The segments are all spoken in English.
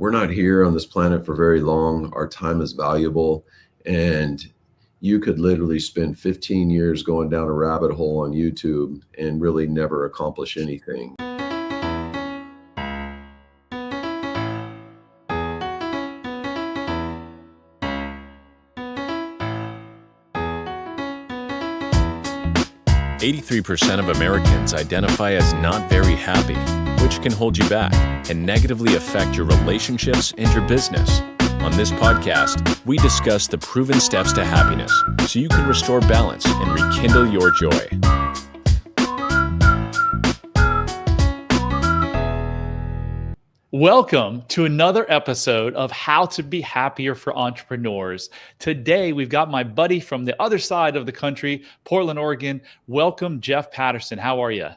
we're not here on this planet for very long. Our time is valuable, and you could literally spend 15 years going down a rabbit hole on YouTube and really never accomplish anything. 83% of Americans identify as not very happy, which can hold you back and negatively affect your relationships and your business. On this podcast, we discuss the proven steps to happiness so you can restore balance and rekindle your joy. Welcome to another episode of How to Be Happier for Entrepreneurs. Today, we've got my buddy from the other side of the country, Portland, Oregon. Welcome, Jeff Patterson. How are you?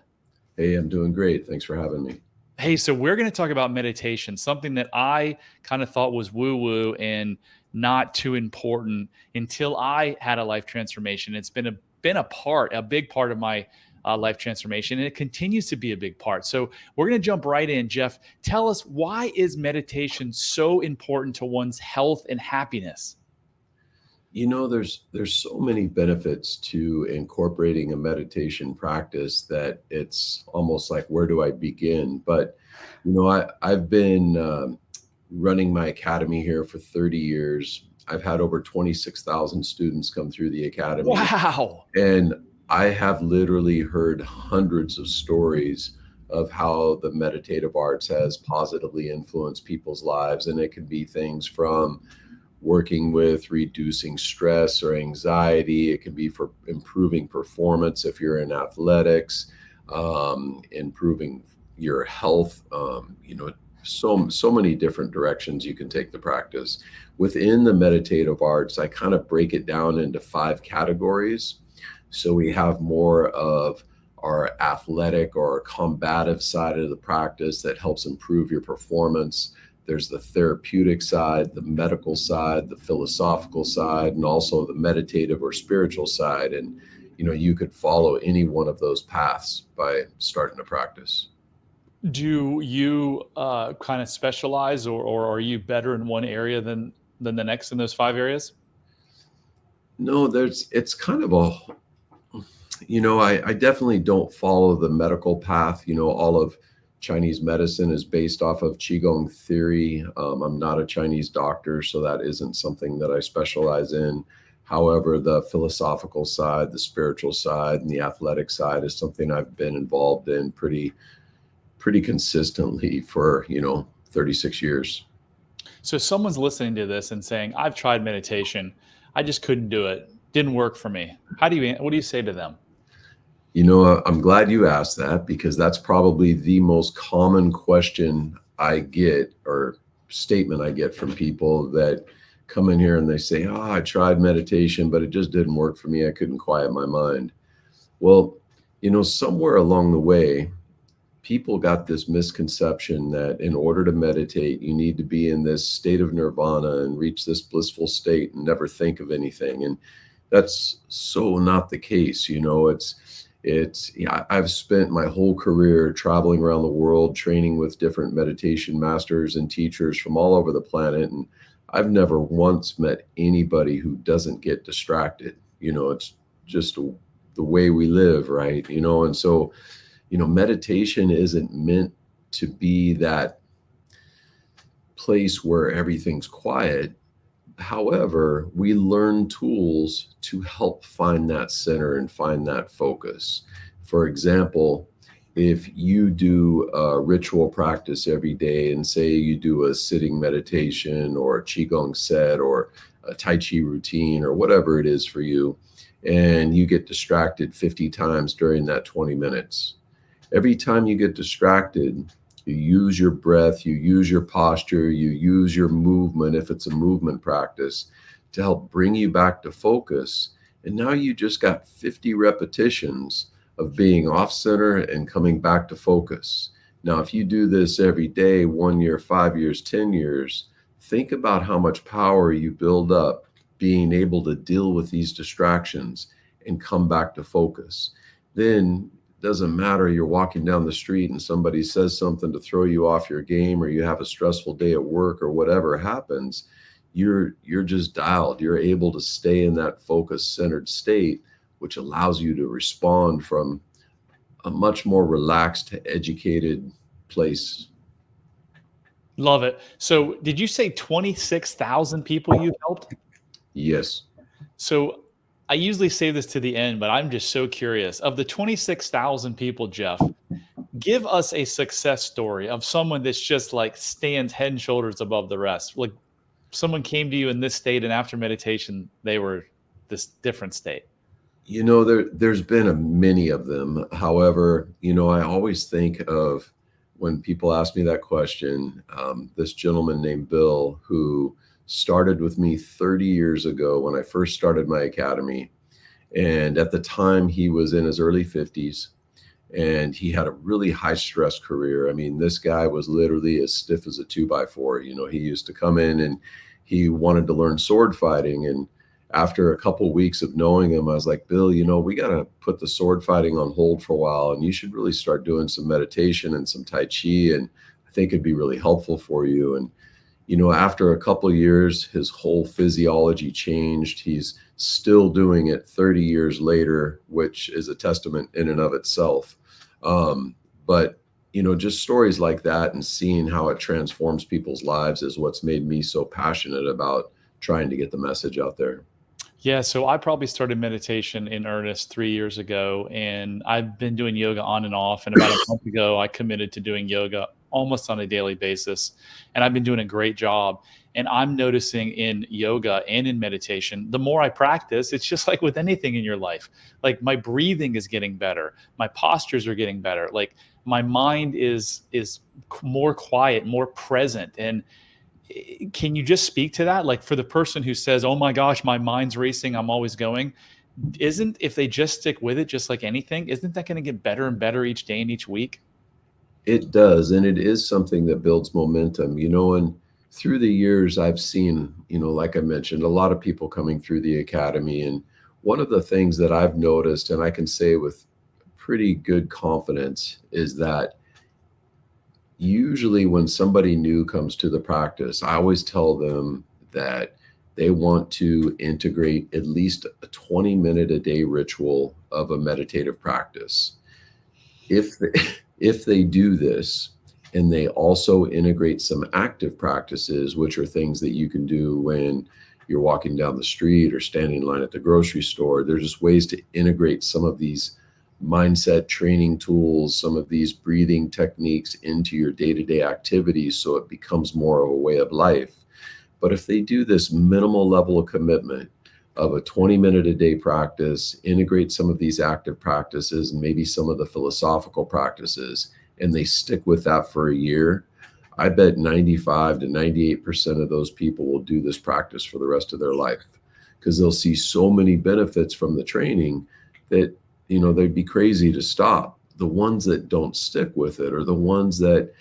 Hey, I'm doing great. Thanks for having me. Hey, so we're going to talk about meditation, something that I kind of thought was woo-woo and not too important until I had a life transformation. It's been a big part of my life transformation, and it continues to be a big part. So we're going to jump right in. Jeff, tell us, why is meditation so important to one's health and happiness? You know, there's so many benefits to incorporating a meditation practice that it's almost like, where do I begin? But, you know, I've been running my academy here for 30 years. I've had over 26,000 students come through the academy. Wow. And I have literally heard hundreds of stories of how the meditative arts has positively influenced people's lives. And it can be things from working with reducing stress or anxiety. It can be for improving performance if you're in athletics, improving your health, so many different directions you can take the practice. Within the meditative arts, I kind of break it down into 5 categories. So we have more of our athletic or combative side of the practice that helps improve your performance. There's the therapeutic side, the medical side, the philosophical side, and also the meditative or spiritual side. And, you know, you could follow any one of those paths by starting to practice. Do you kind of specialize, or are you better in one area than the next in those 5 areas? No, it's kind of I definitely don't follow the medical path. You know, all of Chinese medicine is based off of Qigong theory. I'm not a Chinese doctor, so that isn't something that I specialize in. However, the philosophical side, the spiritual side, and the athletic side is something I've been involved in pretty consistently for, 36 years. So someone's listening to this and saying, I've tried meditation. I just couldn't do it. Didn't work for me. What do you say to them? You know, I'm glad you asked that, because that's probably the most common question I get, or statement I get from people that come in here and they say, I tried meditation, but it just didn't work for me. I couldn't quiet my mind. Well, somewhere along the way, people got this misconception that in order to meditate, you need to be in this state of nirvana and reach this blissful state and never think of anything. And that's so not the case. I've spent my whole career traveling around the world, training with different meditation masters and teachers from all over the planet. And I've never once met anybody who doesn't get distracted. It's just the way we live, right? And so, meditation isn't meant to be that place where everything's quiet. However, we learn tools to help find that center and find that focus. For example, if you do a ritual practice every day, and say you do a sitting meditation or a Qigong set or a Tai Chi routine or whatever it is for you, and you get distracted 50 times during that 20 minutes, every time you get distracted, you use your breath, you use your posture, you use your movement, if it's a movement practice, to help bring you back to focus. And now you just got 50 repetitions of being off center and coming back to focus. Now, if you do this every day, 1 year, 5 years, 10 years, think about how much power you build up being able to deal with these distractions and come back to focus. Then doesn't matter. You're walking down the street and somebody says something to throw you off your game, or you have a stressful day at work, or whatever happens, you're just dialed. You're able to stay in that focused, centered state, which allows you to respond from a much more relaxed, educated place. Love it. So did you say 26,000 people you've helped? Yes. So I usually save this to the end, but I'm just so curious. Of the 26,000 people, Jeff, give us a success story of someone that's just like stands head and shoulders above the rest. Like someone came to you in this state, and after meditation, they were this different state. There's been many of them. However, I always think of, when people ask me that question, this gentleman named Bill, who started with me 30 years ago when I first started my academy. And at the time, he was in his early 50s, and he had a really high stress career. I mean, this guy was literally as stiff as a 2x4. He used to come in and he wanted to learn sword fighting. And after a couple of weeks of knowing him, I was like, Bill, we got to put the sword fighting on hold for a while, and you should really start doing some meditation and some Tai Chi. And I think it'd be really helpful for you. And, after a couple of years, his whole physiology changed. He's still doing it 30 years later, which is a testament in and of itself. But just stories like that and seeing how it transforms people's lives is what's made me so passionate about trying to get the message out there. Yeah, so I probably started meditation in earnest 3 years ago, and I've been doing yoga on and off. And about a month ago, I committed to doing yoga almost on a daily basis, and I've been doing a great job. And I'm noticing in yoga and in meditation, the more I practice, it's just like with anything in your life. Like my breathing is getting better, my postures are getting better. Like my mind is more quiet, more present, and can you just speak to that? Like for the person who says, oh my gosh, my mind's racing, I'm always going. If they just stick with it, just like anything, isn't that going to get better and better each day and each week? It does. And it is something that builds momentum, and through the years, I've seen, like I mentioned, a lot of people coming through the academy. And one of the things that I've noticed, and I can say with pretty good confidence, is that usually when somebody new comes to the practice, I always tell them that they want to integrate at least a 20-minute a day ritual of a meditative practice. If they do this, and they also integrate some active practices, which are things that you can do when you're walking down the street or standing in line at the grocery store, there's just ways to integrate some of these mindset training tools, some of these breathing techniques into your day-to-day activities, so it becomes more of a way of life. But if they do this minimal level of commitment of a 20-minute a day practice, integrate some of these active practices and maybe some of the philosophical practices, and they stick with that for a year, I bet 95 to 98% of those people will do this practice for the rest of their life, because they'll see so many benefits from the training that they'd be crazy to stop. The ones that don't stick with it, or the ones that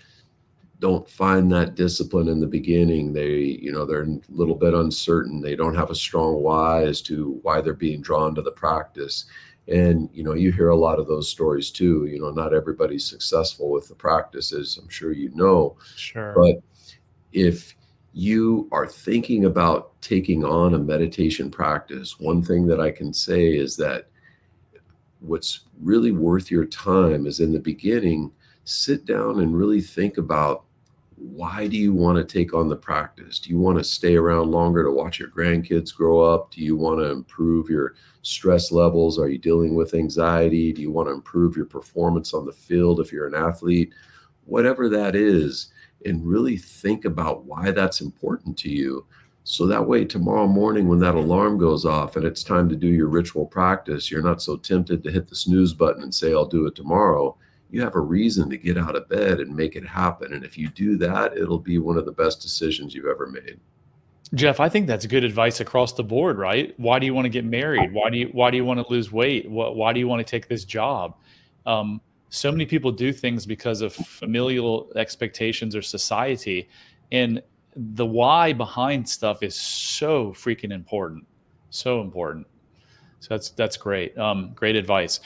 don't find that discipline in the beginning, they're a little bit uncertain. They don't have a strong why as to why they're being drawn to the practice. And, you hear a lot of those stories too. Not everybody's successful with the practices, I'm sure Sure. but if you are thinking about taking on a meditation practice, one thing that I can say is that what's really worth your time is, in the beginning, sit down and really think about, why do you want to take on the practice? Do you want to stay around longer to watch your grandkids grow up? Do you want to improve your stress levels? Are you dealing with anxiety? Do you want to improve your performance on the field if you're an athlete? Whatever that is, and really think about why that's important to you. So that way, tomorrow morning, when that alarm goes off and it's time to do your ritual practice, you're not so tempted to hit the snooze button and say, I'll do it tomorrow. You have a reason to get out of bed and make it happen. And if you do that, it'll be one of the best decisions you've ever made. Jeff, I think that's good advice across the board, right? Why do you want to get married? Why do you want to lose weight? Why do you want to take this job? So many people do things because of familial expectations or society, and the why behind stuff is so freaking important, so important. So that's great. Great advice.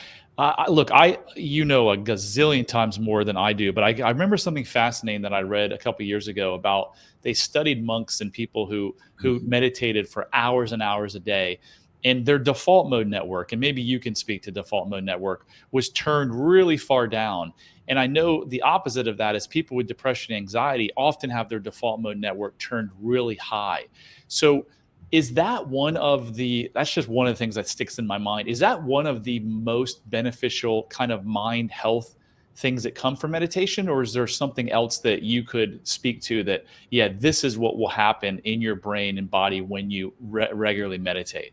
Look, you know a gazillion times more than I do, but I remember something fascinating that I read a couple of years ago about they studied monks and people who meditated for hours and hours a day, and their default mode network, and maybe you can speak to default mode network, was turned really far down. And I know the opposite of that is people with depression and anxiety often have their default mode network turned really high. So is that that's just one of the things that sticks in my mind. Is that one of the most beneficial kind of mind health things that come from meditation? Or is there something else that you could speak to that, yeah, this is what will happen in your brain and body when you regularly meditate?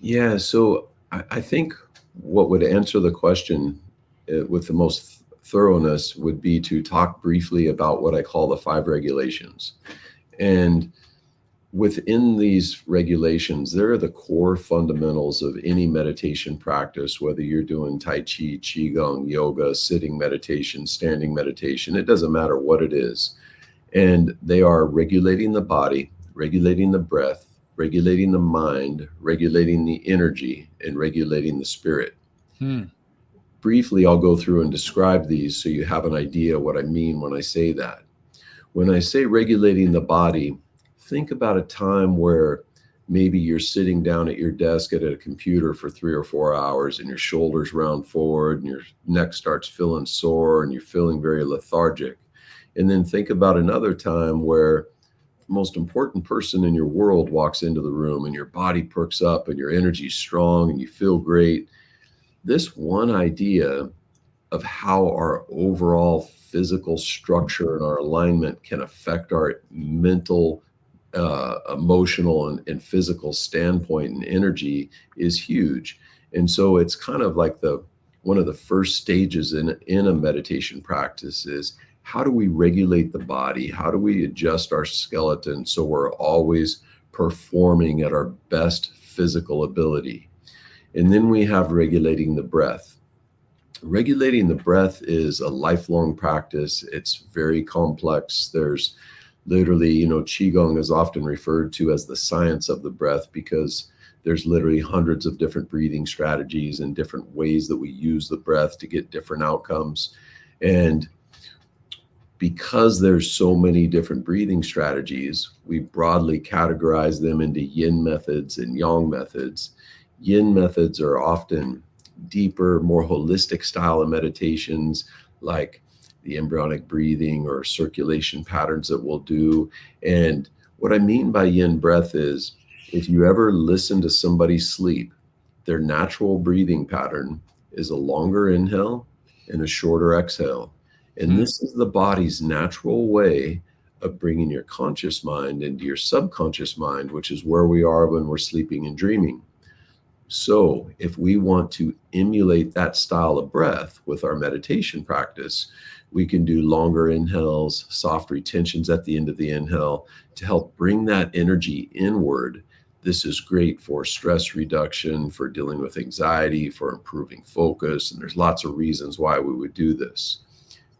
Yeah, so I think what would answer the question with the most thoroughness would be to talk briefly about what I call the five regulations. And within these regulations, there are the core fundamentals of any meditation practice, whether you're doing Tai Chi, Qigong, yoga, sitting meditation, standing meditation, it doesn't matter what it is. And they are regulating the body, regulating the breath, regulating the mind, regulating the energy, and regulating the spirit. Briefly, I'll go through and describe these so you have an idea what I mean when I say that. When I say regulating the body, think about a time where maybe you're sitting down at your desk at a computer for 3 or 4 hours and your shoulders round forward and your neck starts feeling sore and you're feeling very lethargic. And then think about another time where the most important person in your world walks into the room and your body perks up and your energy's strong and you feel great. This one idea of how our overall physical structure and our alignment can affect our mental, emotional, and physical standpoint and energy is huge. And so it's kind of like one of the first stages in a meditation practice is, how do we regulate the body? How do we adjust our skeleton so we're always performing at our best physical ability? And then we have regulating the breath. Regulating the breath is a lifelong practice. It's very complex. There's literally, Qigong is often referred to as the science of the breath because there's literally hundreds of different breathing strategies and different ways that we use the breath to get different outcomes. And because there's so many different breathing strategies, we broadly categorize them into yin methods and yang methods. Yin methods are often deeper, more holistic style of meditations, like the embryonic breathing or circulation patterns that we'll do. And what I mean by yin breath is, if you ever listen to somebody sleep, their natural breathing pattern is a longer inhale and a shorter exhale. And this is the body's natural way of bringing your conscious mind into your subconscious mind, which is where we are when we're sleeping and dreaming. So if we want to emulate that style of breath with our meditation practice, we can do longer inhales, soft retentions at the end of the inhale to help bring that energy inward. This is great for stress reduction, for dealing with anxiety, for improving focus. And there's lots of reasons why we would do this.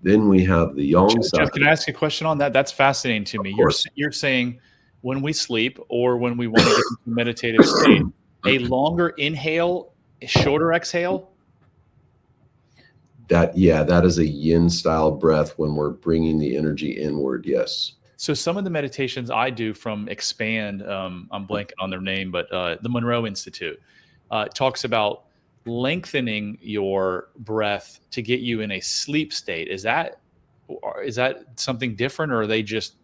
Then we have the yang side. Jeff, can I ask you a question on that? That's fascinating to me. You're saying when we sleep or when we want to get into a meditative state, a longer inhale, a shorter exhale? That is a yin style breath when we're bringing the energy inward. Yes. So some of the meditations I do from Expand, I'm blanking on their name, but the Monroe Institute talks about lengthening your breath to get you in a sleep state. Is that something different, or are they just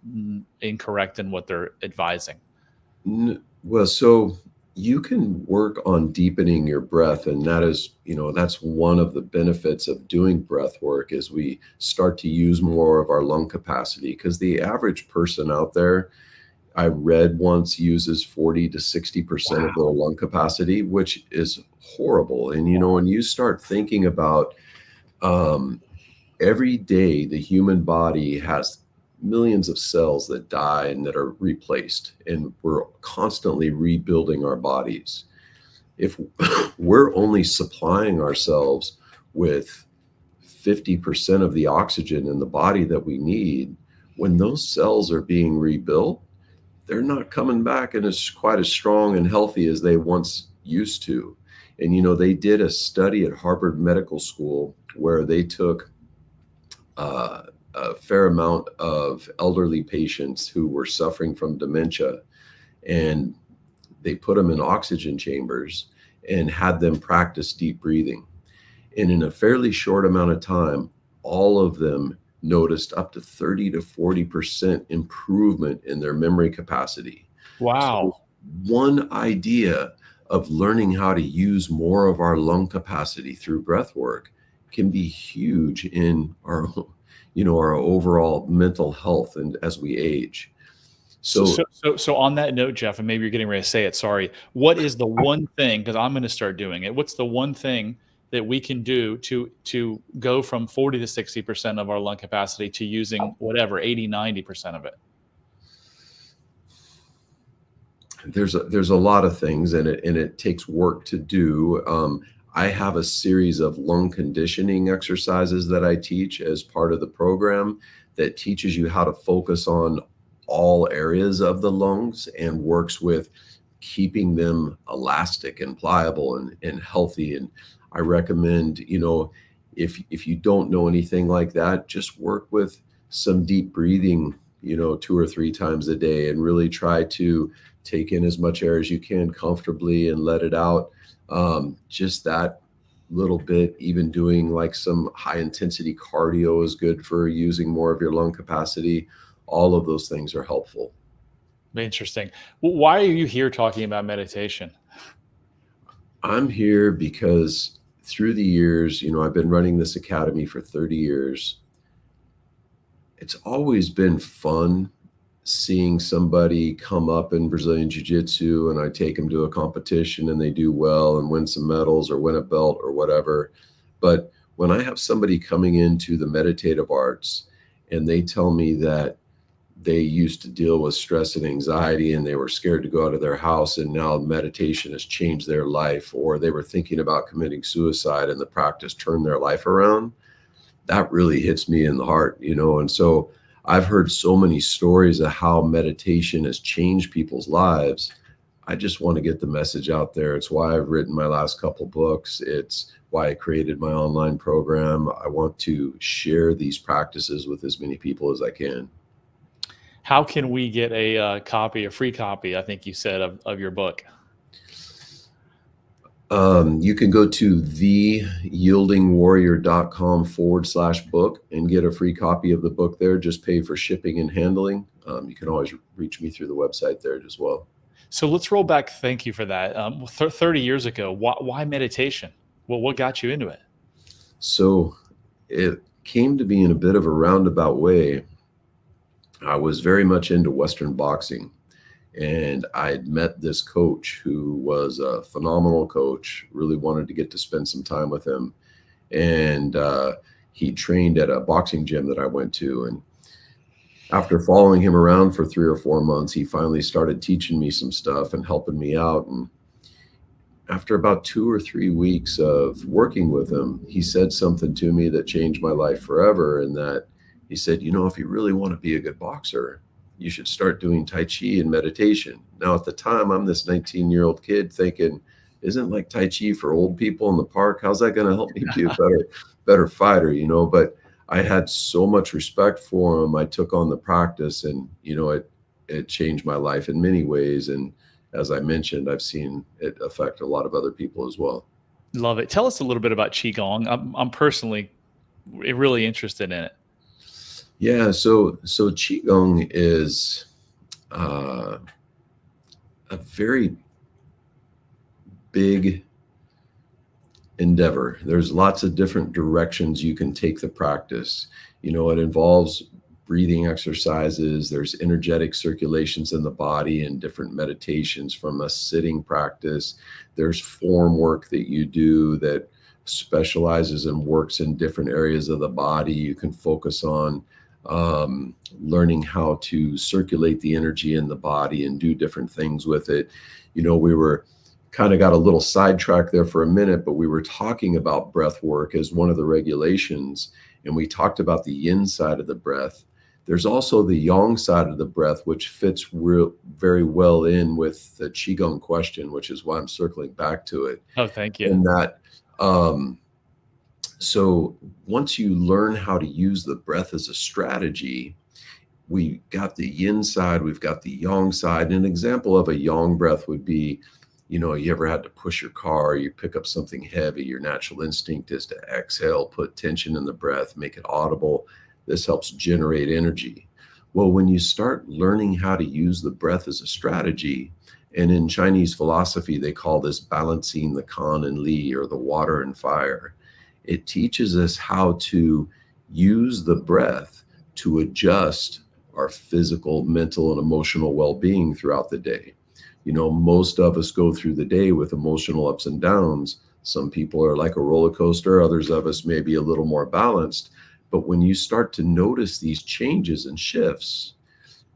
incorrect in what they're advising? Well, so you can work on deepening your breath, and that is, that's one of the benefits of doing breath work, is we start to use more of our lung capacity, because the average person out there, I read once, uses 40 to 60% of their lung capacity, which is horrible. And, when you start thinking about every day, the human body has millions of cells that die and that are replaced, and we're constantly rebuilding our bodies. If we're only supplying ourselves with 50% of the oxygen in the body that we need, when those cells are being rebuilt, they're not coming back and it's quite as strong and healthy as they once used to. And, you know, they did a study at Harvard Medical School where they took a fair amount of elderly patients who were suffering from dementia, and they put them in oxygen chambers and had them practice deep breathing. And in a fairly short amount of time, all of them noticed up to 30 to 40% improvement in their memory capacity. So Wow. one idea of learning how to use more of our lung capacity through breath work can be huge in our, you know, our overall mental health and as we age. So So on that note, Jeff, and maybe you're getting ready to say it, sorry. What is the one thing, because I'm going to start doing it. What's the one thing that we can do to go from 40 to 60% of our lung capacity to using whatever 80, 90% of it? there's a lot of things, and it takes work to do. I have a series of lung conditioning exercises that I teach as part of the program that teaches you how to focus on all areas of the lungs and works with keeping them elastic and pliable and healthy. And I recommend, you know, if you don't know anything like that, just work with some deep breathing, you know, 2 or 3 times a day, and really try to take in as much air as you can comfortably and let it out. Just that little bit. Even doing like some high intensity cardio is good for using more of your lung capacity. All of those things are helpful. Interesting. Why are you here talking about meditation? I'm here because through the years, you know, I've been running this academy for 30 years. It's always been fun seeing somebody come up in Brazilian Jiu-Jitsu, and I take them to a competition and they do well and win some medals or win a belt or whatever. But when I have somebody coming into the meditative arts and they tell me that they used to deal with stress and anxiety and they were scared to go out of their house, and now meditation has changed their life, or they were thinking about committing suicide and the practice turned their life around, that really hits me in the heart, you know. And so I've heard so many stories of how meditation has changed people's lives. I just want to get the message out there. It's why I've written my last couple books. It's why I created my online program. I want to share these practices with as many people as I can. How can we get a copy, a free copy, I think you said, of your book? You can go to theyieldingwarrior.com/book and get a free copy of the book there. Just pay for shipping and handling. You can always reach me through the website there as well. So let's roll back. Thank you for that. 30 years ago, why meditation? Well, what got you into it? So it came to be in a bit of a roundabout way. I was very much into Western boxing, and I'd met this coach who was a phenomenal coach. Really wanted to get to spend some time with him. And he trained at a boxing gym that I went to. And after following him around for 3 or 4 months, he finally started teaching me some stuff and helping me out. And after about 2 or 3 weeks of working with him, he said something to me that changed my life forever. And that he said, you know, if you really want to be a good boxer, you should start doing Tai Chi and meditation. Now, at the time, I'm this 19-year-old kid thinking, isn't like Tai Chi for old people in the park? How's that going to help me be a better fighter, you know? But I had so much respect for him. I took on the practice, and, you know, it changed my life in many ways. And as I mentioned, I've seen it affect a lot of other people as well. Love it. Tell us a little bit about Qigong. I'm personally really interested in it. Yeah, so Qigong is a very big endeavor. There's lots of different directions you can take the practice. You know, it involves breathing exercises. There's energetic circulations in the body and different meditations from a sitting practice. There's form work that you do that specializes and works in different areas of the body. You can focus on learning how to circulate the energy in the body and do different things with it. You know, we were kind of got a little sidetracked there for a minute, but we were talking about breath work as one of the regulations. And we talked about the yin side of the breath There's also the yang side of the breath, which fits very well in with the Qigong question, which is why I'm circling back to it. Oh, thank you. In that, um, so once you learn how to use the breath as a strategy, we got the yin side, we've got the yang side. An example of a yang breath would be, you ever had to push your car, you pick up something heavy, your natural instinct is to exhale, put tension in the breath, make it audible. This helps generate energy. Well, when you start learning how to use the breath as a strategy, and in Chinese philosophy, they call this balancing the kan and li, or the water and fire. It teaches us how to use the breath to adjust our physical, mental, and emotional well-being throughout the day. Most of us go through the day with emotional ups and downs. Some people are like a roller coaster, others of us may be a little more balanced. But when you start to notice these changes and shifts,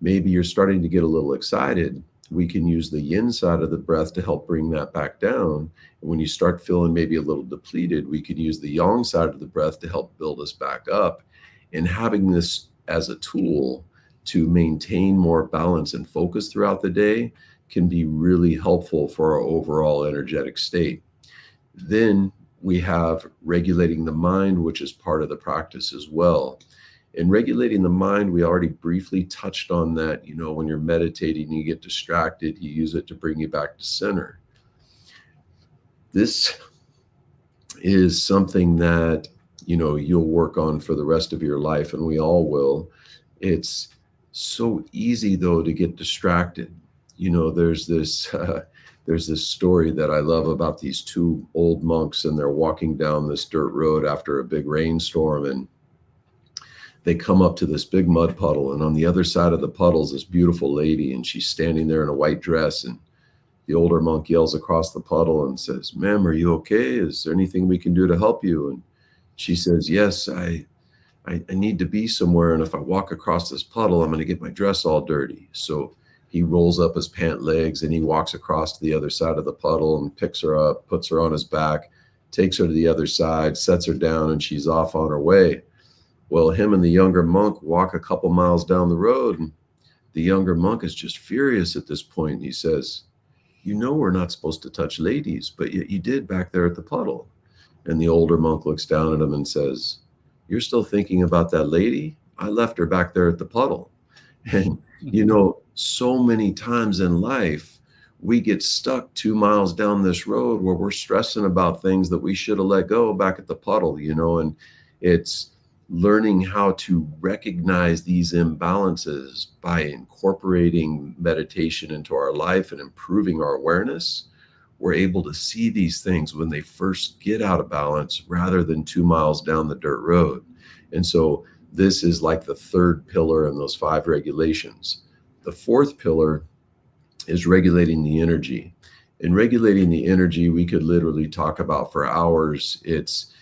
maybe you're starting to get a little excited. We can use the yin side of the breath to help bring that back down. And when you start feeling maybe a little depleted, we can use the yang side of the breath to help build us back up. And having this as a tool to maintain more balance and focus throughout the day can be really helpful for our overall energetic state. Then we have regulating the mind, which is part of the practice as well. In regulating the mind, we already briefly touched on that. When you're meditating, you get distracted, you use it to bring you back to center. This is something that, you'll work on for the rest of your life, and we all will. It's so easy, though, to get distracted. There's this story that I love about these two old monks, and they're walking down this dirt road after a big rainstorm, and they come up to this big mud puddle, and on the other side of the puddle is this beautiful lady, and she's standing there in a white dress, and the older monk yells across the puddle and says, "Ma'am, are you okay? Is there anything we can do to help you?" And she says, "Yes, I need to be somewhere, and if I walk across this puddle, I'm going to get my dress all dirty." So he rolls up his pant legs and he walks across to the other side of the puddle and picks her up, puts her on his back, takes her to the other side, sets her down, and she's off on her way. Well, him and the younger monk walk a couple miles down the road, and the younger monk is just furious at this point. He says, we're not supposed to touch ladies, but yet you did back there at the puddle. And the older monk looks down at him and says, "You're still thinking about that lady? I left her back there at the puddle." And, so many times in life, we get stuck 2 miles down this road where we're stressing about things that we should have let go back at the puddle, and it's learning how to recognize these imbalances by incorporating meditation into our life and improving our awareness. We're able to see these things when they first get out of balance rather than 2 miles down the dirt road. And so this is like the third pillar in those 5 regulations. The fourth pillar is regulating the energy. In regulating the energy, we could literally talk about for hours. It's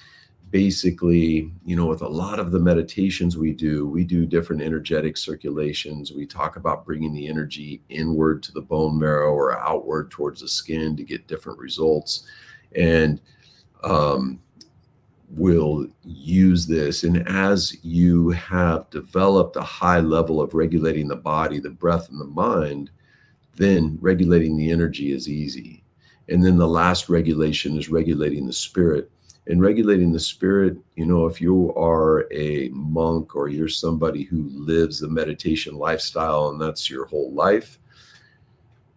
basically, with a lot of the meditations we do different energetic circulations. We talk about bringing the energy inward to the bone marrow or outward towards the skin to get different results. And we'll use this. And as you have developed a high level of regulating the body, the breath, and the mind, then regulating the energy is easy. And then the last regulation is regulating the spirit. And regulating the spirit, if you are a monk or you're somebody who lives the meditation lifestyle and that's your whole life,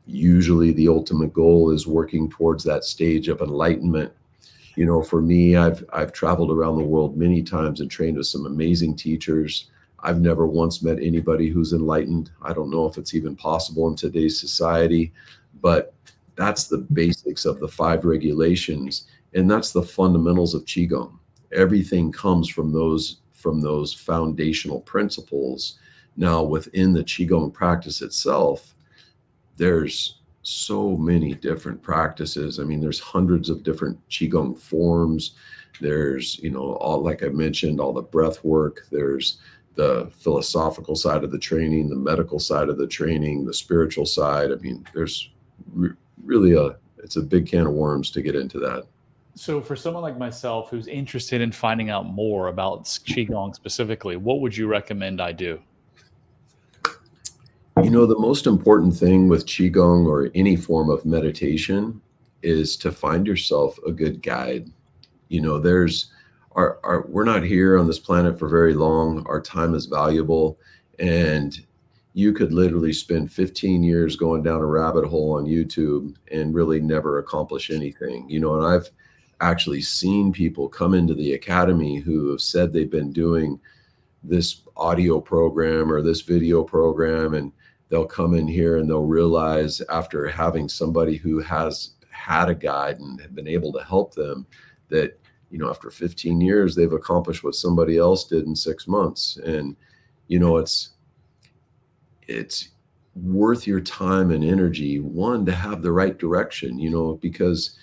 usually the ultimate goal is working towards that stage of enlightenment. For me, I've traveled around the world many times and trained with some amazing teachers. I've never once met anybody who's enlightened. I don't know if it's even possible in today's society, but that's the basics of the 5 regulations. And that's the fundamentals of Qigong. Everything comes from those foundational principles. Now, within the Qigong practice itself, there's so many different practices. I mean, there's hundreds of different Qigong forms. There's, all, like I mentioned, all the breath work. There's the philosophical side of the training, the medical side of the training, the spiritual side. I mean, there's really it's a big can of worms to get into that. So for someone like myself who's interested in finding out more about Qigong specifically, what would you recommend I do? The most important thing with Qigong or any form of meditation is to find yourself a good guide. There's we're not here on this planet for very long. Our time is valuable, and you could literally spend 15 years going down a rabbit hole on YouTube and really never accomplish anything. And I've actually seen people come into the academy who have said they've been doing this audio program or this video program, and they'll come in here and they'll realize, after having somebody who has had a guide and have been able to help them, that after 15 years they've accomplished what somebody else did in 6 months. And it's worth your time and energy, one, to have the right direction, because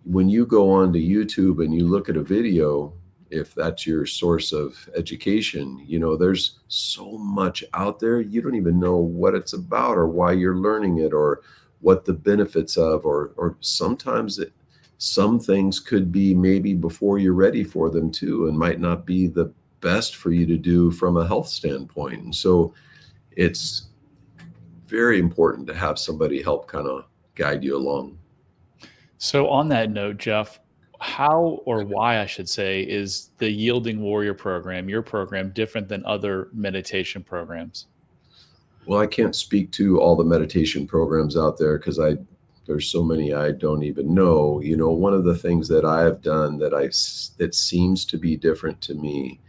when you go on to YouTube and you look at a video, if that's your source of education, there's so much out there. You don't even know what it's about or why you're learning it or what the benefits of, or sometimes some things could be maybe before you're ready for them too, and might not be the best for you to do from a health standpoint. And so it's very important to have somebody help kind of guide you along. So on that note, Jeff, how, or why I should say, is the Yielding Warrior program, your program, different than other meditation programs? Well, I can't speak to all the meditation programs out there because there's so many I don't even know. One of the things that I have done that seems to be different to me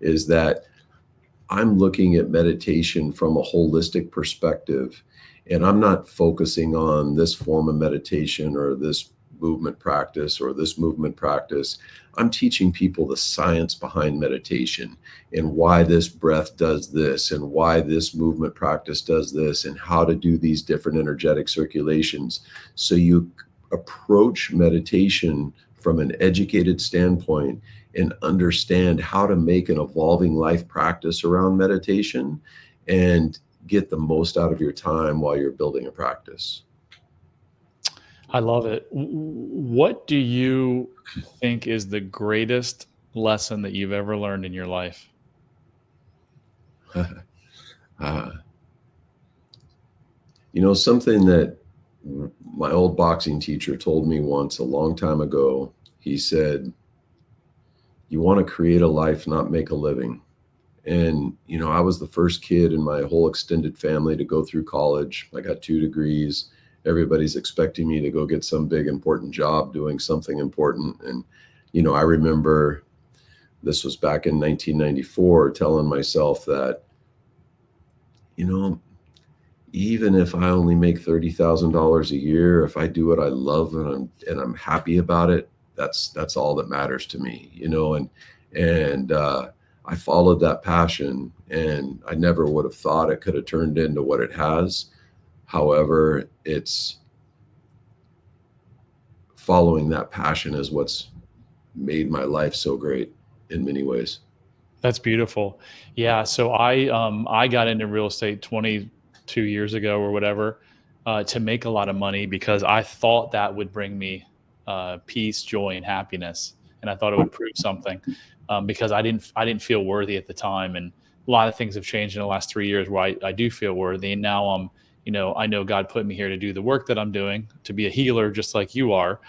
is that I'm looking at meditation from a holistic perspective, and I'm not focusing on this form of meditation or this movement practice or this movement practice. I'm teaching people the science behind meditation and why this breath does this and why this movement practice does this and how to do these different energetic circulations. So you approach meditation from an educated standpoint and understand how to make an evolving life practice around meditation and get the most out of your time while you're building a practice. I love it. What do you think is the greatest lesson that you've ever learned in your life? Something that my old boxing teacher told me once a long time ago. He said, "You want to create a life, not make a living." And, I was the first kid in my whole extended family to go through college. I got 2 degrees. Everybody's expecting me to go get some big, important job doing something important. And, I remember this was back in 1994, telling myself that, even if I only make $30,000 a year, if I do what I love and I'm happy about it, that's all that matters to me, and I followed that passion, and I never would have thought it could have turned into what it has. However, it's following that passion is what's made my life so great in many ways. That's beautiful. Yeah. So I got into real estate 22 years ago or whatever, to make a lot of money because I thought that would bring me peace, joy, and happiness, and I thought it would prove something, because I didn't feel worthy at the time, and a lot of things have changed in the last 3 years where I do feel worthy, and now I know God put me here to do the work that I'm doing, to be a healer just like you are,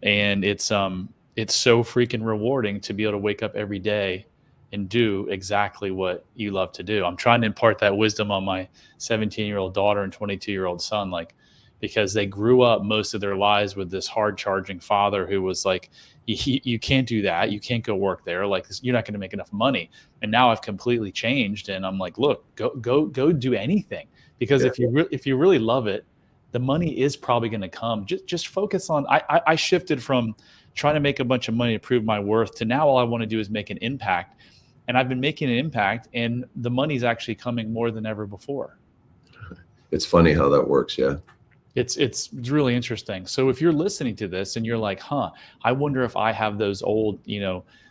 and it's so freaking rewarding to be able to wake up every day and do exactly what you love to do. I'm trying to impart that wisdom on my 17-year-old daughter and 22-year-old son, because they grew up most of their lives with this hard charging father who was like, you can't do that. You can't go work there. Like, you're not going to make enough money. And now I've completely changed. And I'm like, look, go do anything. Because Yeah. if you really love it, the money is probably going to come. Just focus on, I shifted from trying to make a bunch of money to prove my worth to now all I want to do is make an impact. And I've been making an impact, and the money's actually coming more than ever before. It's funny how that works. Yeah. It's really interesting. So if you're listening to this and you're like, I wonder if I have those old,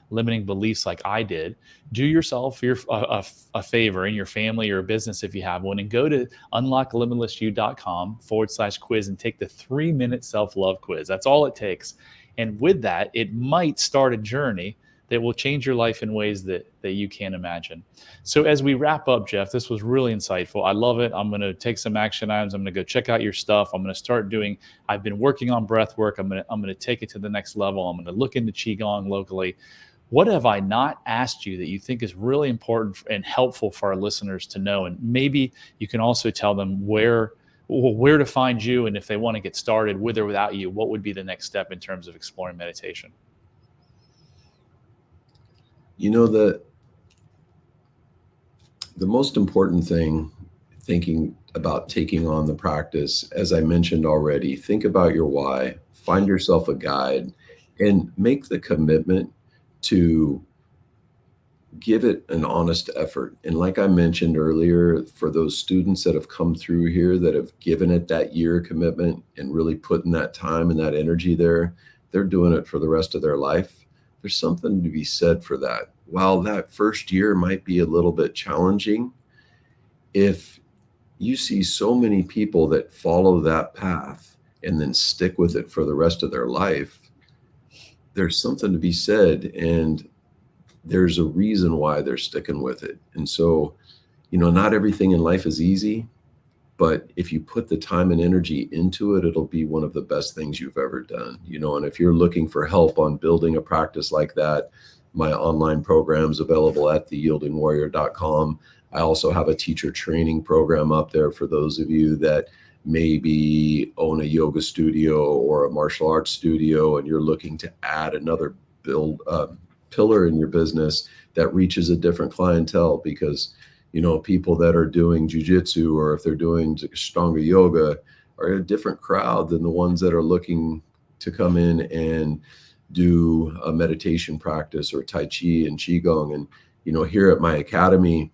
limiting beliefs like I did, do yourself a favor, in your family or a business if you have one, and go to unlocklimitlessyou.com/quiz and take the 3-minute self-love quiz. That's all it takes. And with that, it might start a journey that will change your life in ways that you can't imagine. So as we wrap up, Jeff, this was really insightful. I love it. I'm going to take some action items. I'm going to go check out your stuff. I'm going to start doing, I've been working on breath work. I'm going to take it to the next level. I'm going to look into Qigong locally. What have I not asked you that you think is really important and helpful for our listeners to know? And maybe you can also tell them where to find you, and if they want to get started with or without you, what would be the next step in terms of exploring meditation? You know, the most important thing, thinking about taking on the practice, as I mentioned already, think about your why, find yourself a guide, and make the commitment to give it an honest effort. And like I mentioned earlier, for those students that have come through here that have given it that year commitment and really putting that time and that energy there, they're doing it for the rest of their life. There's something to be said for that. While that first year might be a little bit challenging, if you see so many people that follow that path and then stick with it for the rest of their life, there's something to be said, and there's a reason why they're sticking with it. And so, you know, not everything in life is easy, but if you put the time and energy into it, it'll be one of the best things you've ever done. You know, and if you're looking for help on building a practice like that, my online program's available at theyieldingwarrior.com. I also have a teacher training program up there for those of you that maybe own a yoga studio or a martial arts studio, and you're looking to add another pillar in your business that reaches a different clientele, because, you know, people that are doing jujitsu, or if they're doing stronger yoga, are a different crowd than the ones that are looking to come in and do a meditation practice or Tai Chi and Qigong. And, you know, here at my academy,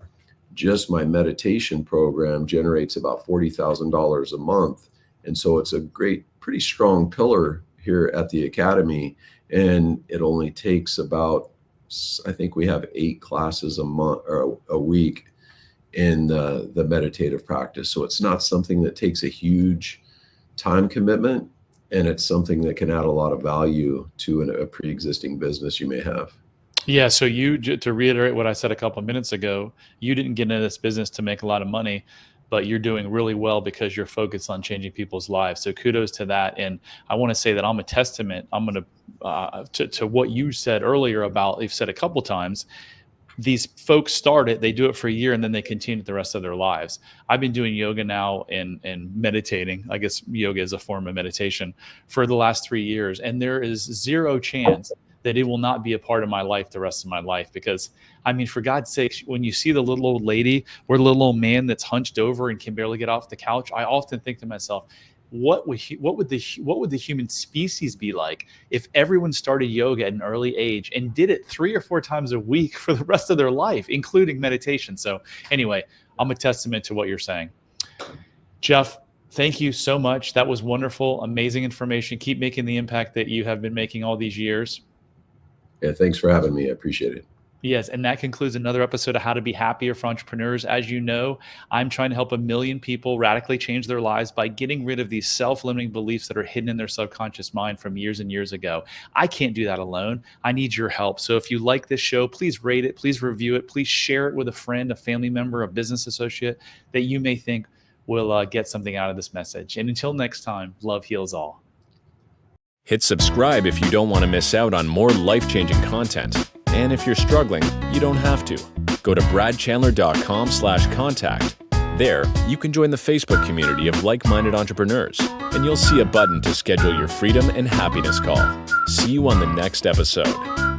just my meditation program generates about $40,000 a month. And so it's a great, pretty strong pillar here at the academy. And it only takes about, I think we have 8 classes a month or a week in the meditative practice. So it's not something that takes a huge time commitment, and it's something that can add a lot of value to a pre-existing business you may have. Yeah. So to reiterate what I said a couple of minutes ago, you didn't get into this business to make a lot of money, but you're doing really well because you're focused on changing people's lives. So kudos to that. And I want to say that I'm a testament. I'm going to what you said earlier about, you've said a couple times, these folks start it, they do it for a year, and then they continue the rest of their lives. I've been doing yoga now and meditating. I guess yoga is a form of meditation for the last 3 years. And there is zero chance that it will not be a part of my life the rest of my life. Because, I mean, for God's sake, when you see the little old lady or the little old man that's hunched over and can barely get off the couch, I often think to myself, what would the human species be like if everyone started yoga at an early age and did it 3 or 4 times a week for the rest of their life, including meditation? So anyway, I'm a testament to what you're saying. Jeff, thank you so much. That was wonderful, amazing information. Keep making the impact that you have been making all these years. Yeah, thanks for having me. I appreciate it. Yes, and that concludes another episode of How to Be Happier for Entrepreneurs. As you know, I'm trying to help 1 million people radically change their lives by getting rid of these self-limiting beliefs that are hidden in their subconscious mind from years and years ago. I can't do that alone. I need your help. So if you like this show, please rate it, please review it, please share it with a friend, a family member, a business associate that you may think will get something out of this message. And until next time, love heals all. Hit subscribe if you don't want to miss out on more life-changing content. And if you're struggling, you don't have to. Go to bradchandler.com/contact. There, you can join the Facebook community of like-minded entrepreneurs, and you'll see a button to schedule your freedom and happiness call. See you on the next episode.